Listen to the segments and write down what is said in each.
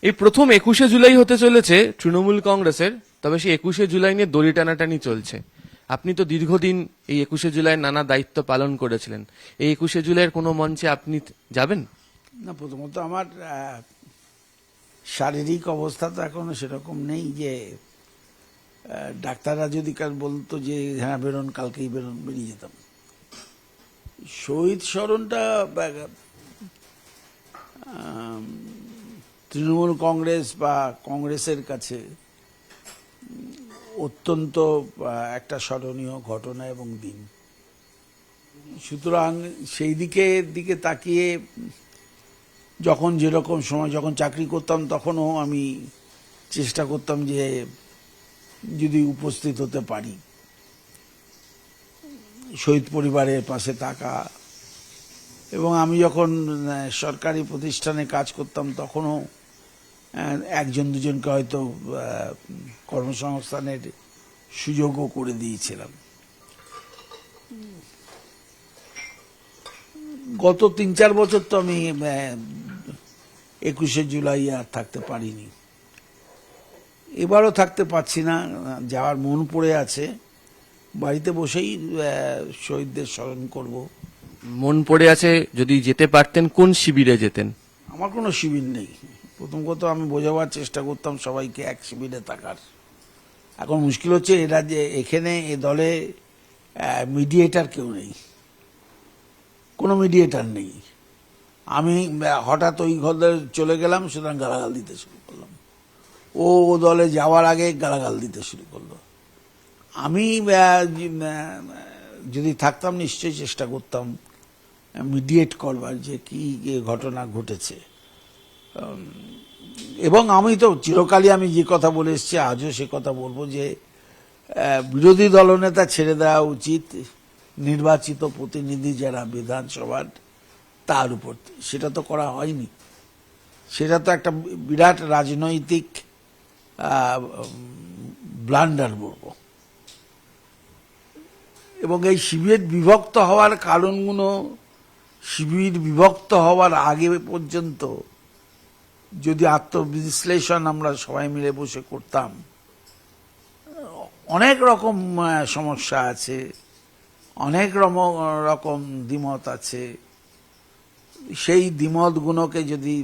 এই প্রথম 21শে জুলাই হতে চলেছে তৃণমূল কংগ্রেসের, তবে সেই 21শে জুলাই নিয়ে দড়ি টানাটানি চলছে। আপনি তো দীর্ঘদিন এই 21শে জুলাই নানা দায়িত্ব পালন করেছিলেন, এই 21শে জুলাইয়ের কোনো মঞ্চে আপনি যাবেন? না, প্রথমত আমার শারীরিক অবস্থা তো এখনো সেরকম নেই যে ডাক্তাররা যদি কাল বলতো যে হ্যাঁ বেরোন, কালকেই বেরোন, বেরিয়ে যেতাম। শহীদ স্মরণটা তৃণমূল কংগ্রেস বা কংগ্রেসের কাছে অত্যন্ত একটা স্মরণীয় ঘটনা এবং দিন। সুতরাং সেই দিকে তাকিয়ে যখন যেরকম সময়, যখন চাকরি করতাম তখনও আমি চেষ্টা করতাম যে যদি উপস্থিত হতে পারি, শহীদ পরিবারের পাশে থাকা। এবং আমি যখন সরকারি প্রতিষ্ঠানে কাজ করতাম তখনও একজন দুজনকে হয়তো কর্মসংস্থানের সুযোগও করে দিয়েছিলাম। গত 3-4 বছর তো আমি 21শে জুলাই আর থাকতে পারিনি, এবারও থাকতে পারছি না। যাওয়ার মন পড়ে আছে, বাড়িতে বসেই শহীদদের স্মরণ করব। মন পড়ে আছে, যদি যেতে পারতেন কোন শিবিরে যেতেন? আমার কোনো শিবির নেই। প্রথম কথা আমি বোঝাবার চেষ্টা করতাম সবাইকে এক শিবিরে থাকার। এখন মুশকিল হচ্ছে এরা যে এখানে এ দলে মিডিয়েটার কেউ নেই, কোনো মিডিয়েটার নেই। আমি হঠাৎ ওই ঘরে চলে গেলাম, সুতরাং গালাগাল দিতে শুরু করলাম। ও দলে যাওয়ার আগে গালাগাল দিতে শুরু করলো। আমি যদি থাকতাম নিশ্চয়ই চেষ্টা করতাম মিডিয়েট করবার যে কি ঘটনা ঘটেছে। এবং আমি তো চিরকালই আমি যে কথা বলে এসেছি, আজও সে কথা বলবো যে বিরোধী দলনেতা ছেড়ে দেওয়া উচিত নির্বাচিত প্রতিনিধি যারা বিধানসভার, তার উপর। সেটা তো করা হয়নি। সেটা তো একটা বিরাট রাজনৈতিক ব্লান্ডার বলবো। এবং এই শিবির বিভক্ত হওয়ার কারণগুলো, শিবির বিভক্ত হওয়ার আগে পর্যন্ত যদি আত্মবিশ্লেষণ আমরা সবাই মিলে বসে করতাম, অনেক রকম সমস্যা আছে, অনেক রকম দ্বিমত আছে। সেই দ্বিমতগুলোকে যদি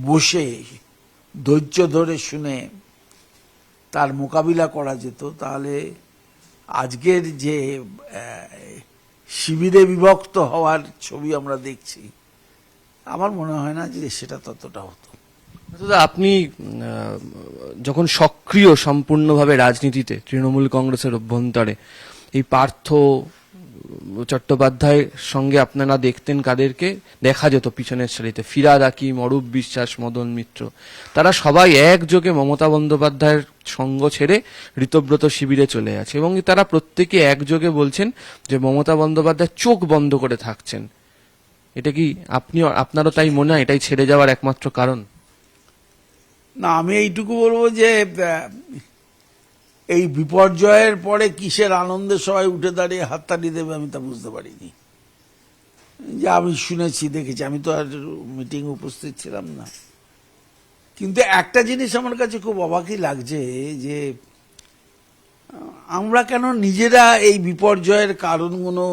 বসে ধৈর্য ধরে শুনে তার মোকাবিলা করা যেত, তাহলে আজকের যে শিবিরে বিভক্ত হওয়ার ছবি আমরা দেখছি, আমার মনে হয় না যে সেটা ততটা হতো। আপনি যখন সক্রিয় সম্পূর্ণভাবে রাজনীতিতে তৃণমূল কংগ্রেসের অভ্যন্তরে, এই পার্থ চট্টোপাধ্যায়ের সঙ্গে আপনারা দেখতেন কাদেরকে? দেখা যেত পিছনের সারিতে ফিরাদ হাকিম, অরূপ বিশ্বাস, মদন মিত্র, তারা সবাই একযোগে মমতা বন্দ্যোপাধ্যায়ের সঙ্গ ছেড়ে ঋতব্রত শিবিরে চলে আছে এবং তারা প্রত্যেকে একযোগে বলছেন যে মমতা বন্দ্যোপাধ্যায় চোখ বন্ধ করে থাকছেন। এটা কি আপনারও তাই মনে হয় এটাই ছেড়ে যাওয়ার একমাত্র কারণ? না, আমি এইটুকু বলবো যে এই বিপর্যয়ের পরে কিসের আনন্দে সবাই উঠে দাঁড়িয়ে হাততালি দেবে আমি তা বুঝতে পারিনি। যে আমি শুনেছি, দেখেছি, আমি তো আর মিটিং উপস্থিত ছিলাম না। কিন্তু একটা জিনিস আমার কাছে খুব অবাকই লাগছে যে আমরা কেন নিজেরা এই বিপর্যয়ের কারণগুলো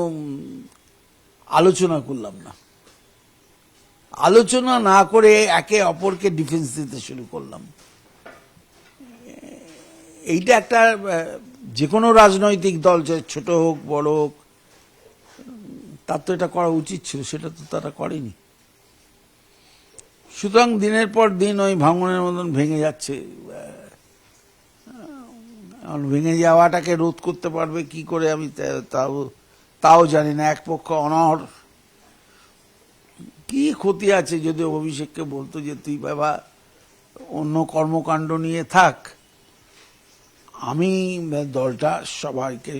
আলোচনা করলাম না। আলোচনা না করে একে অপরকে ডিফেন্স দিতে শুরু করলাম। এইটা একটা, যে কোনো রাজনৈতিক দল, ছোট হোক বড় হোক, তার তো এটা করা উচিত ছিল, সেটা তো তারা করেনি। সুতরাং দিনের পর দিন ওই ভাঙনের মতন ভেঙে যাচ্ছে। ভেঙে যাওয়াটাকে রোধ করতে পারবে কি করে আমি তাও জানি না। এক পক্ষ অনড়, কি ক্ষতি আছে যদি অভিষেককে বলতো যে তুই বাবা অন্য কর্মকাণ্ড নিয়ে থাক, আমি দলটা সবাইকে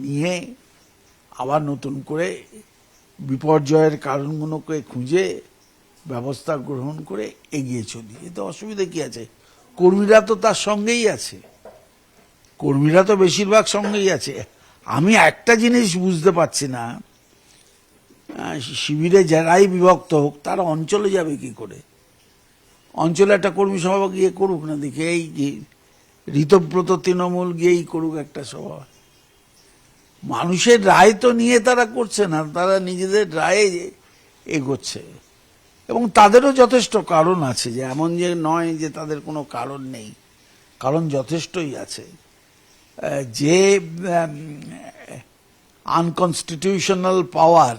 নিয়ে আবার নতুন করে বিপর্যয়ের কারণগুলোকে খুঁজে ব্যবস্থা গ্রহণ করে এগিয়ে চলি। এতে অসুবিধা কি আছে? কর্মীরা তো তার সঙ্গেই আছে, কর্মীরা তো বেশিরভাগ সঙ্গেই আছে। আমি একটা জিনিস বুঝতে পারছি না, শিবিরে যারাই বিভক্ত হোক তারা অঞ্চলে যাবে কি করে? অঞ্চলে একটা কর্মী সভা গিয়ে করুক না, দেখি এই যে ঋতব্রত তৃণমূল গিয়েই করুক একটা সভা। মানুষের রায় তো নিয়ে তারা করছে না, তারা নিজেদের রায়ে এগোচ্ছে। এবং তাদেরও যথেষ্ট কারণ আছে, যে এমন যে নয় যে তাদের কোনো কারণ নেই, কারণ যথেষ্টই আছে। যে আনকনস্টিটিউশনাল পাওয়ার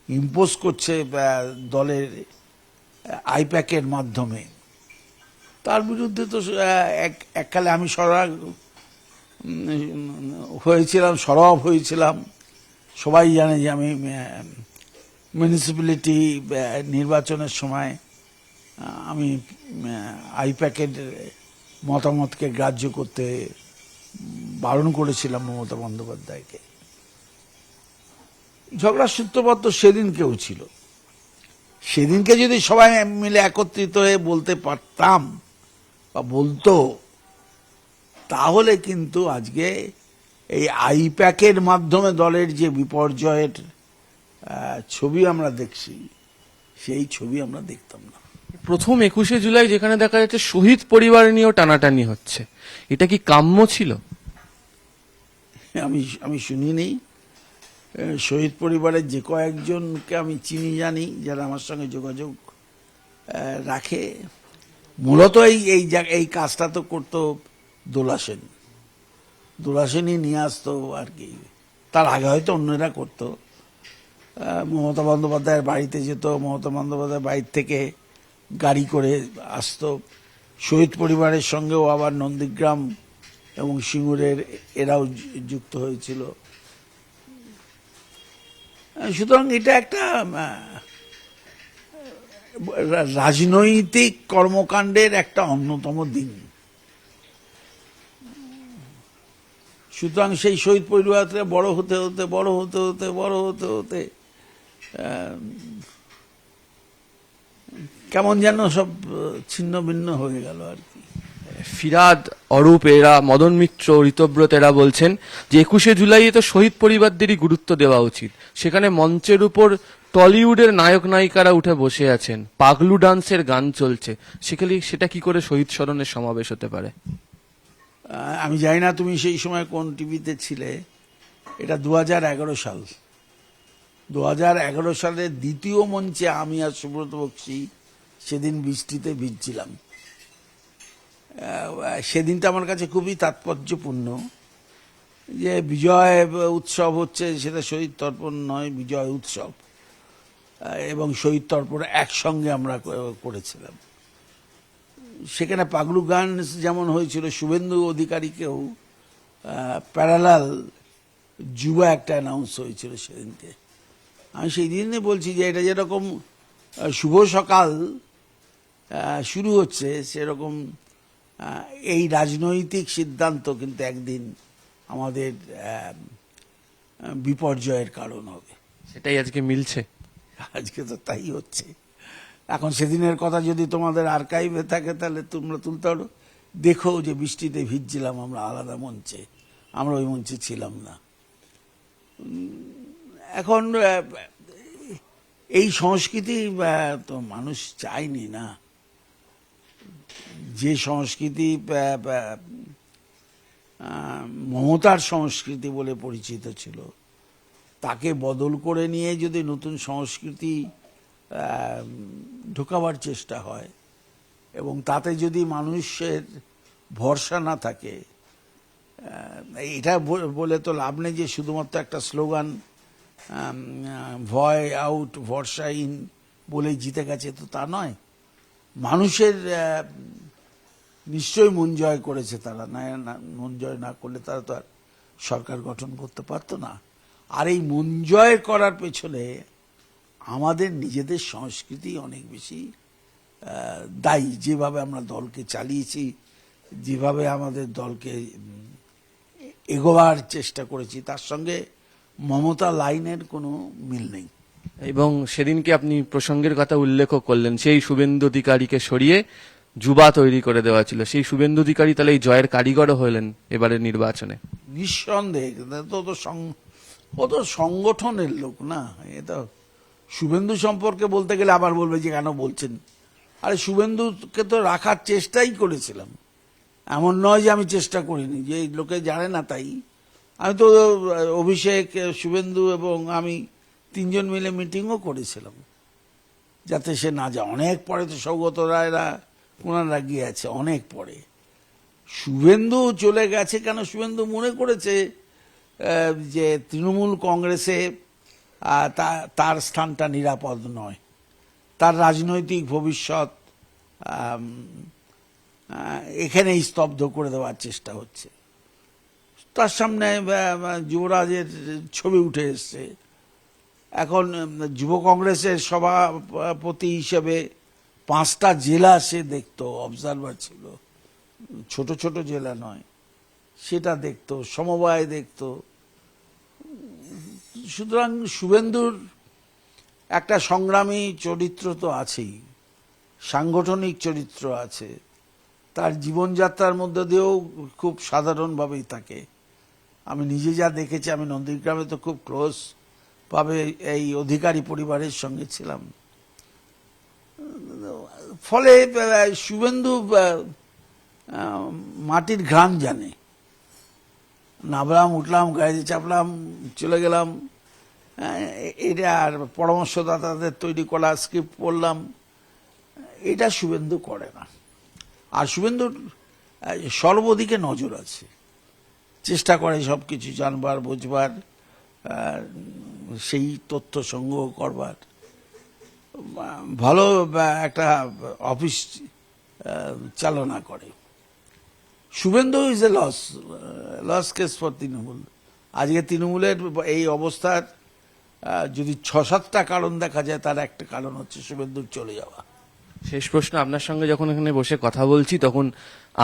ইম্পোজ করছে দলের আইপ্যাকের মাধ্যমে, তার বিরুদ্ধে তো এককালে আমি সরব হয়েছিলাম। সবাই জানে যে আমি মিউনিসিপ্যালিটি নির্বাচনের সময় আমি আইপ্যাকের মতামতকে গ্রাহ্য করতে বারণ করেছিলাম মমতা বন্দ্যোপাধ্যায়কে। ঝগড়ার সূত্রপাত তো সেদিনকেও ছিল। সেদিনকে যদি সবাই মিলে একত্রিত হয়ে বলতে পারতাম বা বলতো, তাহলে কিন্তু আজকে এই আইপ্যাকের মাধ্যমে দলের যে বিপর্যয়ের ছবি আমরা দেখছি, সেই ছবি আমরা দেখতাম না। প্রথম 21শে জুলাই যেখানে দেখা যাচ্ছে শহীদ পরিবার নিয়েও টানাটানি হচ্ছে, এটা কি কাম্য ছিল? আমি শুনিনি। শহীদ পরিবারের যে কয়েকজনকে আমি চিনি জানি, যারা আমার সঙ্গে যোগাযোগ রাখে, মূলত এই কাজটা তো করতো দোলা সেন। দোলা সেনই নিয়ে আসতো আর কি। তার আগে হয়তো অন্যরা করতো। মমতা বন্দ্যোপাধ্যায়ের বাড়িতে যেত, মমতা বন্দ্যোপাধ্যায়ের বাড়ির থেকে গাড়ি করে আসতো। শহীদ পরিবারের সঙ্গেও আবার নন্দীগ্রাম এবং সিঙ্গুরের এরাও যুক্ত হয়েছিল। সুতরাং এটা একটা রাজনৈতিক কর্মকাণ্ডের একটা অন্যতম দিন। সুতরাং সেই শহীদ পরিবারটা বড় হতে হতে কেমন যেন সব ছিন্ন ভিন্ন হয়ে গেল আর কি। ফিরাদ, অরূপ এরা, মদন মিত্র, ঋতব্রত এরা বলছেন যে 21শে জুলাই তো শহীদ পরিবারদেরই গুরুত্ব দেওয়া উচিত। সেখানে মঞ্চের উপর টলিউডের নায়ক নায়িকারা উঠে বসে আছেন, পাগলু ডান্সের গান চলছে, সেটা কি করে শহীদ স্মরণের সমাবেশ হতে পারে? আমি জানি না তুমি সেই সময় কোন টিভিতে ছিলে। এটা 2011 সাল। 2011 সালের দ্বিতীয় মঞ্চে আমি আর সুব্রত বক্সী সেদিন বৃষ্টিতে ভিজছিলাম। সেদিনটা আমার কাছে খুবই তাৎপর্যপূর্ণ, যে বিজয় উৎসব হচ্ছে, সেটা শহীদ তর্পণ নয়, বিজয় উৎসব। এবং শহীদ তর্পণ একসঙ্গে আমরা করেছিলাম। সেখানে পাগলু গান যেমন হয়েছিল, শুভেন্দু অধিকারীকেও প্যারালাল যুবা একটা অ্যানাউন্স হয়েছিল সেদিনকে। আমি সেই দিনে বলছি যে এটা যেরকম শুভ সকাল শুরু হচ্ছে, সেরকম এই রাজনৈতিক সিদ্ধান্ত কিন্তু একদিন আমাদের বিপর্যয়ের কারণ হবে। সেটাই আজকে মিলছে। আজকে তো তাই হচ্ছে। এখন সেদিনের কথা যদি তোমাদের আর্কাইভে থাকে, তাহলে তোমরা তুলতে পারো, দেখো যে বৃষ্টিতে ভিজছিলাম আমরা আলাদা মঞ্চে, আমরা ওই মঞ্চে ছিলাম না। এখন এই সংস্কৃতি তো মানুষ চায়নি না। যে সংস্কৃতি মমতার সংস্কৃতি বলে পরিচিত ছিল, তাকে বদল করে নিয়ে যদি নতুন সংস্কৃতি ঢোকাবার চেষ্টা হয়, এবং তাতে যদি মানুষের ভরসা না থাকে, এটা বলে তো লাভ নেই যে শুধুমাত্র একটা স্লোগান ভয় আউট ভরসা ইন বলে জিতে গেছে, তো তা নয়। মানুষের নিশ্চয়ই মন জয় করেছে তারা, মন জয় না করলে তারা তো আর সরকার গঠন করতে পারতো না। আর এই মন জয় করার পেছনে আমাদের নিজেদের সংস্কৃতি অনেক বেশি দায়ী। যেভাবে আমরা দলকে চালিয়েছি, যেভাবে আমাদের দলকে এগোবার চেষ্টা করেছি, তার সঙ্গে মমতা লাইনের কোনো মিল নেই। এবং সেদিনকে আপনি প্রসঙ্গের কথা উল্লেখ করলেন, সেই শুভেন্দু অধিকারীকে সরিয়ে যুবা তৈরি করে দেওয়া ছিল। সেই শুভেন্দু অধিকারী তাহলে এই জয়ের কারিগরও হলেন এবারের নির্বাচনে। নিঃসন্দেহে। ও তো সংগঠনের লোক না। এ তো শুভেন্দু সম্পর্কে বলতে গেলে আবার বলবে যে কেন বলছেন, আরে শুভেন্দুকে তো রাখার চেষ্টাই করেছিলাম, এমন নয় যে আমি চেষ্টা করিনি, যে লোকে জানে না তাই। আমি তো অভিষেক, শুভেন্দু এবং আমি তিনজন মিলে মিটিংও করেছিলাম যাতে সে না যায়। অনেক পরে তো সৌগত রায়রা ওনারা গিয়েছে, অনেক পরে। শুভেন্দু চলে গেছে কেন? শুভেন্দু মনে করেছে যে তৃণমূল কংগ্রেসে তার স্থানটা নিরাপদ নয়, তার রাজনৈতিক ভবিষ্যৎ এখানেই স্তব্ধ করে দেওয়ার চেষ্টা হচ্ছে। তার সামনে যুবরাজের ছবি উঠে এসছে। এখন যুব কংগ্রেসের সভাপতি হিসেবে 5টা জেলা সে দেখতো, অবজারভার ছিল, ছোট ছোট জেলা নয়, সেটা দেখতো, সমবায় দেখতো। সুতরাং শুভেন্দুর একটা সংগ্রামী চরিত্র তো আছেই, সাংগঠনিক চরিত্র আছে, তার জীবনযাত্রার মধ্যে দিয়েও খুব সাধারণভাবেই থাকে। আমি নিজে যা দেখেছি, আমি নন্দীগ্রামে তো খুব ক্লোজ ভাবে এই অধিকারী পরিবারের সঙ্গে ছিলাম। ফলে শুভেন্দু মাটির ঘ্রাণ জানে। নামলাম, উঠলাম, গাড়িতে চাপলাম, চলে গেলাম, এটা আর পরামর্শদাতাদের তৈরি করা স্ক্রিপ্ট পড়লাম, এটা শুভেন্দু করে না। আর শুভেন্দুর সর্বদিকে নজর আছে, চেষ্টা করে সবকিছু জানবার, বুঝবার, সেই তথ্য সংগ্রহ করবার। ভালো একটা অফিস চালনা করে। Suvendu is a loss case for Trinamool. আজকে তৃণমূলের এই অবস্থার যদি 6-7টা কারণ দেখা যায়, তার একটা কারণ হচ্ছে শুভেন্দুর চলে যাওয়া। শেষ প্রশ্ন, আপনার সঙ্গে যখন এখানে বসে কথা বলছি তখন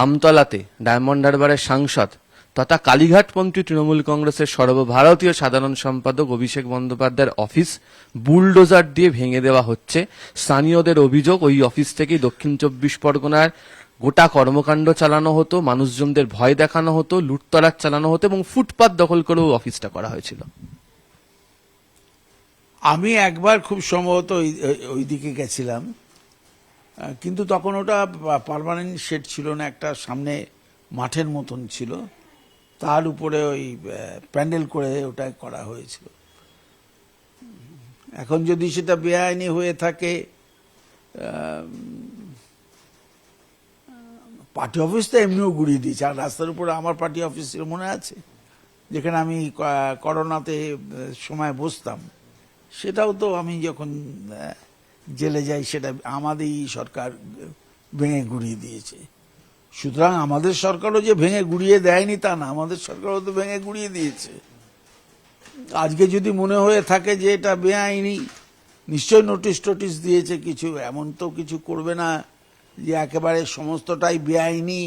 আমতলাতে ডায়মন্ড হারবারের সাংসদ তথা কালীঘাটপন্থী তৃণমূল কংগ্রেসের সর্বভারতীয় সাধারণ সম্পাদক অভিষেক বন্দ্যোপাধ্যায়ের অফিস বুলডোজার দিয়ে ভেঙে দেওয়া হচ্ছে। স্থানীয়দের অভিযোগ, ওই অফিস থেকেই দক্ষিণ 24 পরগনার গোটা কর্মকাণ্ড চালানো হতো, মানুষজনদের ভয় দেখানো হতো, লুটতরাজ চালানো হতো এবং ফুটপাত দখল করেও অফিসটা করা হয়েছিল। আমি একবার খুব সম্ভবত ওই দিকে গেছিলাম, কিন্তু তখন ওটা পার্মানেন্ট শেড ছিল না, একটা সামনে মাঠের মতন ছিল, তার উপরে ওই প্যান্ডেল করে ওটা করা হয়েছিল। এখন যদি সেটা বেআইনি হয়ে থাকে, পার্টি অফিস তো এমনিও গুড়িয়ে দিয়েছে। আর রাস্তার উপরে আমার পার্টি অফিস ছিল, মনে আছে, যেখানে আমি করোনাতে সময় বসতাম, সেটাও তো আমি যখন জেলে যাই সেটা আমাদেরই সরকার ভেঙে গুড়িয়ে দিয়েছে। সুতরাং আমাদের সরকারও যে ভেঙে গুড়িয়ে দেয়নি তা না, আমাদের সরকারও তো ভেঙে গুড়িয়ে দিয়েছে। আজকে যদি মনে হয়ে থাকে যে এটা বেআইনি, নিশ্চয় নোটিশ টোটিশ দিয়েছে কিছু, এমন তো কিছু করবে না যে একেবারে সমস্তটাই বেআইনি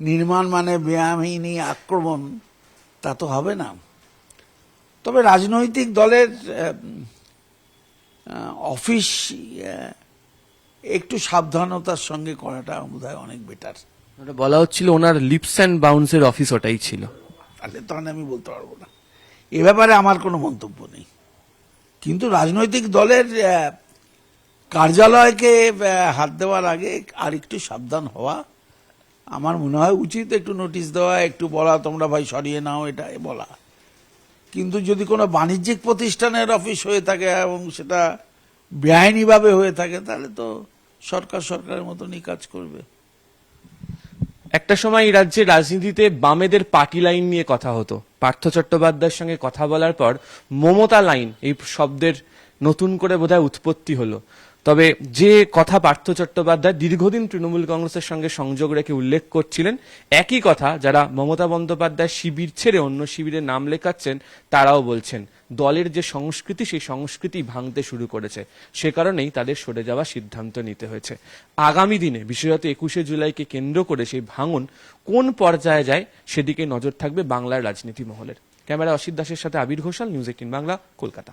নির্মাণ মানে বেআইনি আক্রমণ, তা তো হবে না। তবে রাজনৈতিক দলের অফিস একটু সাবধানতার সঙ্গে করাটা বোধহয় অনেক বেটার। বলা হচ্ছিল ওনার লিপস অ্যান্ড বাউন্সের অফিস ওটাই ছিল। তাহলে তখন আমি বলতে পারবো না, এ ব্যাপারে আমার কোনো মন্তব্য নেই। কিন্তু রাজনৈতিক দলের কার্যালয়কে হাত দেওয়ার আগে আর একটু সাবধান হওয়া আমার মনে হয় উচিত। একটু নোটিশ দেওয়া, একটু বলা তোমরা ভাই সরিয়ে নাও, এটা বলা। কিন্তু যদি কোনো বাণিজ্যিক প্রতিষ্ঠানের অফিস হয়ে থাকে এবং সেটা বেআইনিভাবে হয়ে থাকে, তাহলে তো সরকার সরকারের মতনই কাজ করবে। একটা সময় এই রাজ্যের রাজনীতিতে বামেদের পার্টি লাইন নিয়ে কথা হতো। পার্থ চট্টোপাধ্যায়ের সঙ্গে কথা বলার পর মমতা লাইন এই শব্দের নতুন করে বোধহয় উৎপত্তি হলো। তবে যে কথা পার্থ চট্টোপাধ্যায় দীর্ঘদিন তৃণমূল কংগ্রেসের সঙ্গে সংযোগ রেখে উল্লেখ করছিলেন, একই কথা যারা মমতা বন্দ্যোপাধ্যায় শিবির ছেড়ে অন্য শিবিরে নাম লেখাচ্ছেন তারাও বলছেন। দলের যে সংস্কৃতি, সেই সংস্কৃতি ভাঙতে শুরু করেছে, সে কারণেই তাদের সরে যাওয়ার সিদ্ধান্ত নিতে হয়েছে। আগামী দিনে বিশেষত 21শে জুলাইকে কেন্দ্র করে সেই ভাঙন কোন পর্যায়ে যায় সেদিকে নজর থাকবে বাংলার রাজনীতি মহলের। ক্যামেরা অসিত দাসের সাথে আবির ঘোষাল, নিউজ 18 বাংলা, কলকাতা।